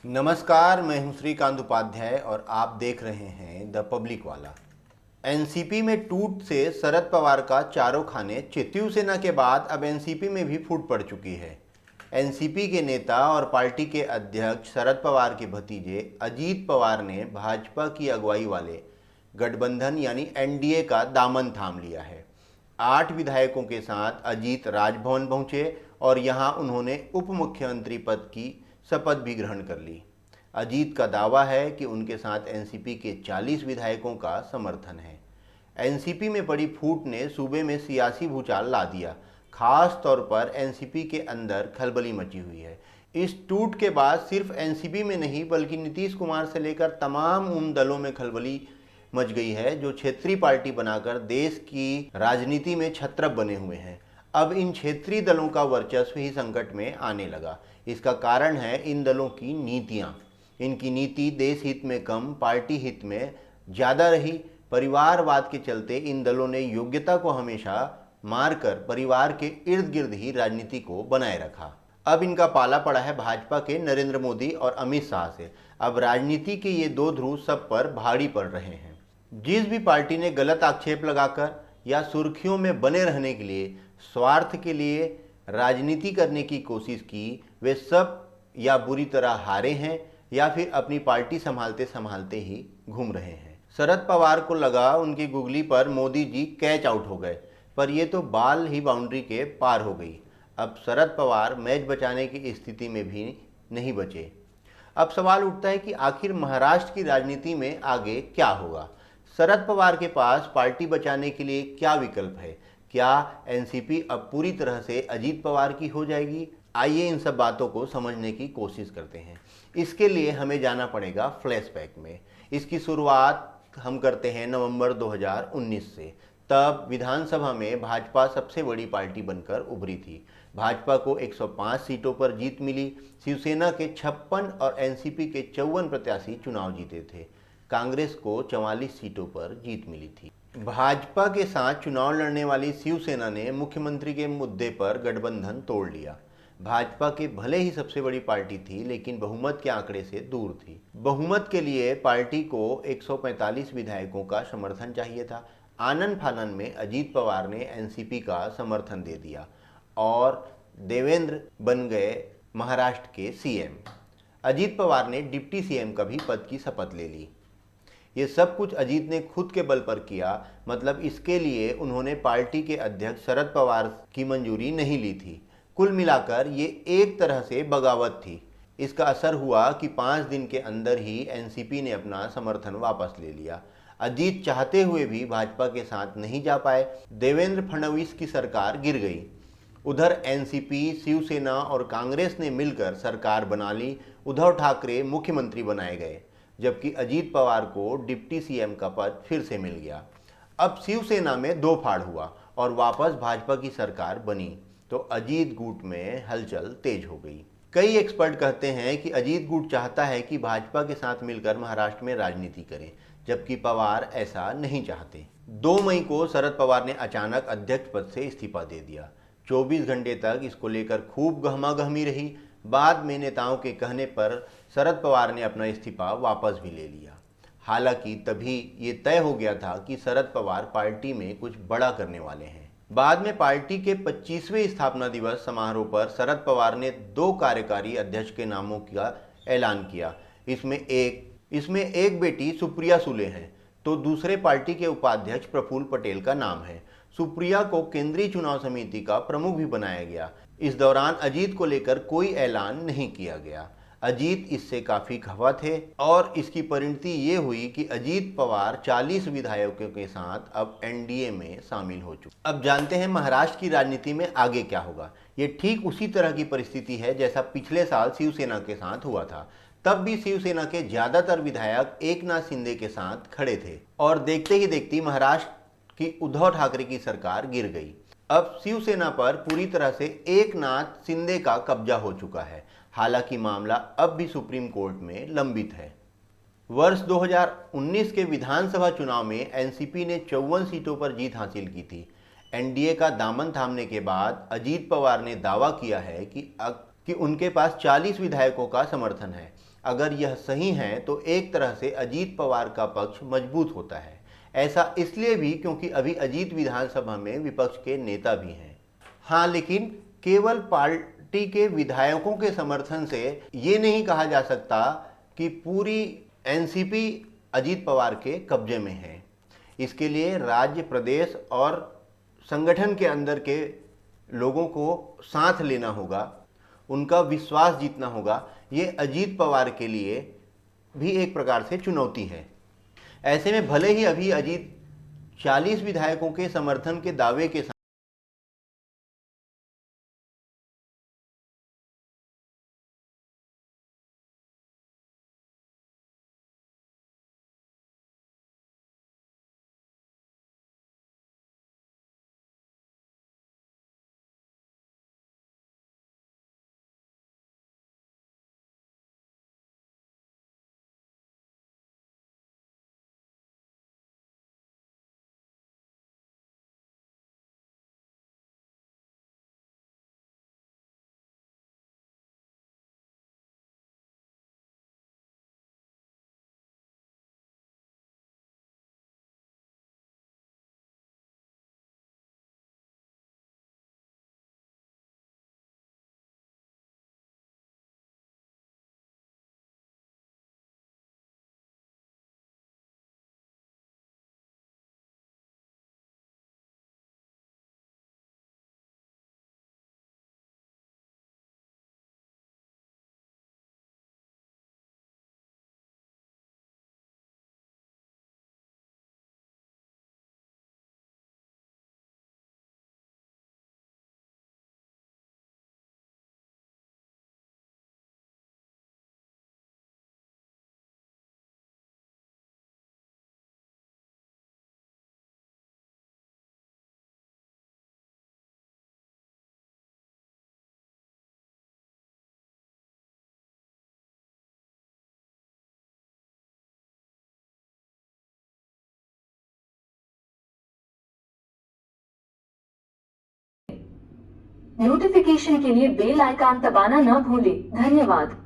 नमस्कार, मैं हूं श्रीकांत उपाध्याय और आप देख रहे हैं द पब्लिक वाला। एनसीपी में टूट से शरद पवार का चारों खाने चित। शिवसेना के बाद अब एनसीपी में भी फूट पड़ चुकी है। एनसीपी के नेता और पार्टी के अध्यक्ष शरद पवार के भतीजे अजीत पवार ने भाजपा की अगुवाई वाले गठबंधन यानी एनडीए का दामन थाम लिया है। 8 विधायकों के साथ अजीत राजभवन पहुंचे और यहां उन्होंने उप मुख्यमंत्री पद की शपथ भी ग्रहण कर ली। अजीत का दावा है कि उनके साथ एनसीपी के 40 विधायकों का समर्थन है। एनसीपी में पड़ी फूट ने सूबे में सियासी भूचाल ला दिया। खास तौर पर एनसीपी के अंदर खलबली मची हुई है। इस टूट के बाद सिर्फ एनसीपी में नहीं बल्कि नीतीश कुमार से लेकर तमाम उन दलों में खलबली मच गई है जो क्षेत्रीय पार्टी बनाकर देश की राजनीति में छत्रप बने हुए हैं। अब इन क्षेत्रीय दलों का वर्चस्व ही संकट में आने लगा। इसका कारण है इन दलों की नीतियां। इनकी नीति देश हित में कम, पार्टी हित में ज़्यादा रही। परिवारवाद के चलते इन दलों ने योग्यता को हमेशा मारकर परिवार के इर्द गिर्द ही राजनीति को बनाए रखा। अब इनका पाला पड़ा है भाजपा के नरेंद्र मोदी और अमित शाह से। अब राजनीति के ये दो ध्रुव सब पर भारी पड़ रहे हैं। जिस भी पार्टी ने गलत आक्षेप लगाकर या सुर्खियों में बने रहने के लिए, स्वार्थ के लिए राजनीति करने की कोशिश की, वे सब या बुरी तरह हारे हैं या फिर अपनी पार्टी संभालते संभालते ही घूम रहे हैं। शरद पवार को लगा उनकी गुगली पर मोदी जी कैच आउट हो गए, पर ये तो बाल ही बाउंड्री के पार हो गई। अब शरद पवार मैच बचाने की स्थिति में भी नहीं बचे। अब सवाल उठता है कि आखिर महाराष्ट्र की राजनीति में आगे क्या होगा। शरद पवार के पास पार्टी बचाने के लिए क्या विकल्प है? क्या एनसीपी अब पूरी तरह से अजीत पवार की हो जाएगी? आइए इन सब बातों को समझने की कोशिश करते हैं। इसके लिए हमें जाना पड़ेगा फ्लैशबैक में। इसकी शुरुआत हम करते हैं नवंबर 2019 से। तब विधानसभा में भाजपा सबसे बड़ी पार्टी बनकर उभरी थी। भाजपा को 105 सीटों पर जीत मिली। शिवसेना के 56 और एनसीपी के 54 प्रत्याशी चुनाव जीते थे। कांग्रेस को 44 सीटों पर जीत मिली थी। भाजपा के साथ चुनाव लड़ने वाली शिवसेना ने मुख्यमंत्री के मुद्दे पर गठबंधन तोड़ लिया। भाजपा के भले ही सबसे बड़ी पार्टी थी लेकिन बहुमत के आंकड़े से दूर थी। बहुमत के लिए पार्टी को 145 विधायकों का समर्थन चाहिए था। आनन फानन में अजीत पवार ने एनसीपी का समर्थन दे दिया और देवेंद्र बन गए महाराष्ट्र के सीएम। अजीत पवार ने डिप्टी सीएम का भी पद की शपथ ले ली। ये सब कुछ अजीत ने खुद के बल पर किया, मतलब इसके लिए उन्होंने पार्टी के अध्यक्ष शरद पवार की मंजूरी नहीं ली थी। कुल मिलाकर ये एक तरह से बगावत थी। इसका असर हुआ कि 5 दिन के अंदर ही एनसीपी ने अपना समर्थन वापस ले लिया। अजीत चाहते हुए भी भाजपा के साथ नहीं जा पाए। देवेंद्र फडणवीस की सरकार गिर गई। उधर एनसीपी, शिवसेना और कांग्रेस ने मिलकर सरकार बना ली। उद्धव ठाकरे मुख्यमंत्री बनाए गए जबकि अजीत पवार को डिप्टी सीएम का पद फिर से मिल गया। अब शिवसेना में दो फाड़ हुआ और वापस भाजपा की सरकार बनी तो अजीत गुट में हलचल तेज हो गई। कई एक्सपर्ट कहते हैं कि अजीत गुट चाहता है कि भाजपा के साथ मिलकर महाराष्ट्र में राजनीति करें, जबकि पवार ऐसा नहीं चाहते। 2 मई को शरद पवार ने अचानक अध्यक्ष पद से इस्तीफा दे दिया। 24 घंटे तक इसको लेकर खूब गहमागहमी रही। बाद में नेताओं के कहने पर शरद पवार ने अपना इस्तीफा वापस भी ले लिया। हालांकि तभी ये तय हो गया था कि शरद पवार पार्टी में कुछ बड़ा करने वाले हैं। बाद में पार्टी के 25वें स्थापना दिवस समारोह पर शरद पवार ने 2 कार्यकारी अध्यक्ष के नामों का ऐलान किया। इसमें एक बेटी सुप्रिया सुले हैं तो दूसरे पार्टी के उपाध्यक्ष प्रफुल्ल पटेल का नाम है। सुप्रिया को केंद्रीय चुनाव समिति का प्रमुख भी बनाया गया। इस दौरान अजीत को लेकर कोई ऐलान नहीं किया गया। अजीत इससे काफी खफा थे और इसकी परिणति ये हुई कि अजीत पवार 40 विधायकों के साथ अब एनडीए में शामिल हो चुके। अब जानते हैं महाराष्ट्र की राजनीति में आगे क्या होगा। ये ठीक उसी तरह की परिस्थिति है जैसा पिछले साल शिवसेना के साथ हुआ था। तब भी शिवसेना के ज्यादातर विधायक एकनाथ शिंदे के साथ खड़े थे और देखते ही देखते महाराष्ट्र की उद्धव ठाकरे की सरकार गिर गई। अब शिवसेना पर पूरी तरह से एकनाथ शिंदे का कब्जा हो चुका है। हालांकि मामला अब भी सुप्रीम कोर्ट में लंबित है। वर्ष 2019 के विधानसभा चुनाव में एनसीपी ने 54 सीटों पर जीत हासिल की थी। एनडीए का दामन थामने के बाद अजीत पवार ने दावा किया है कि उनके पास 40 विधायकों का समर्थन है। अगर यह सही है तो एक तरह से अजीत पवार का पक्ष मजबूत होता है। ऐसा इसलिए भी क्योंकि अभी अजीत विधानसभा में विपक्ष के नेता भी हैं। हाँ, लेकिन केवल पार्टी के विधायकों के समर्थन से ये नहीं कहा जा सकता कि पूरी एनसीपी अजीत पवार के कब्जे में है। इसके लिए राज्य, प्रदेश और संगठन के अंदर के लोगों को साथ लेना होगा, उनका विश्वास जीतना होगा। ये अजीत पवार के लिए भी एक प्रकार से चुनौती है। ऐसे में भले ही अभी अजीत 40 विधायकों के समर्थन के दावे के साथ नोटिफिकेशन के लिए बेल आइकन दबाना न भूलें। धन्यवाद।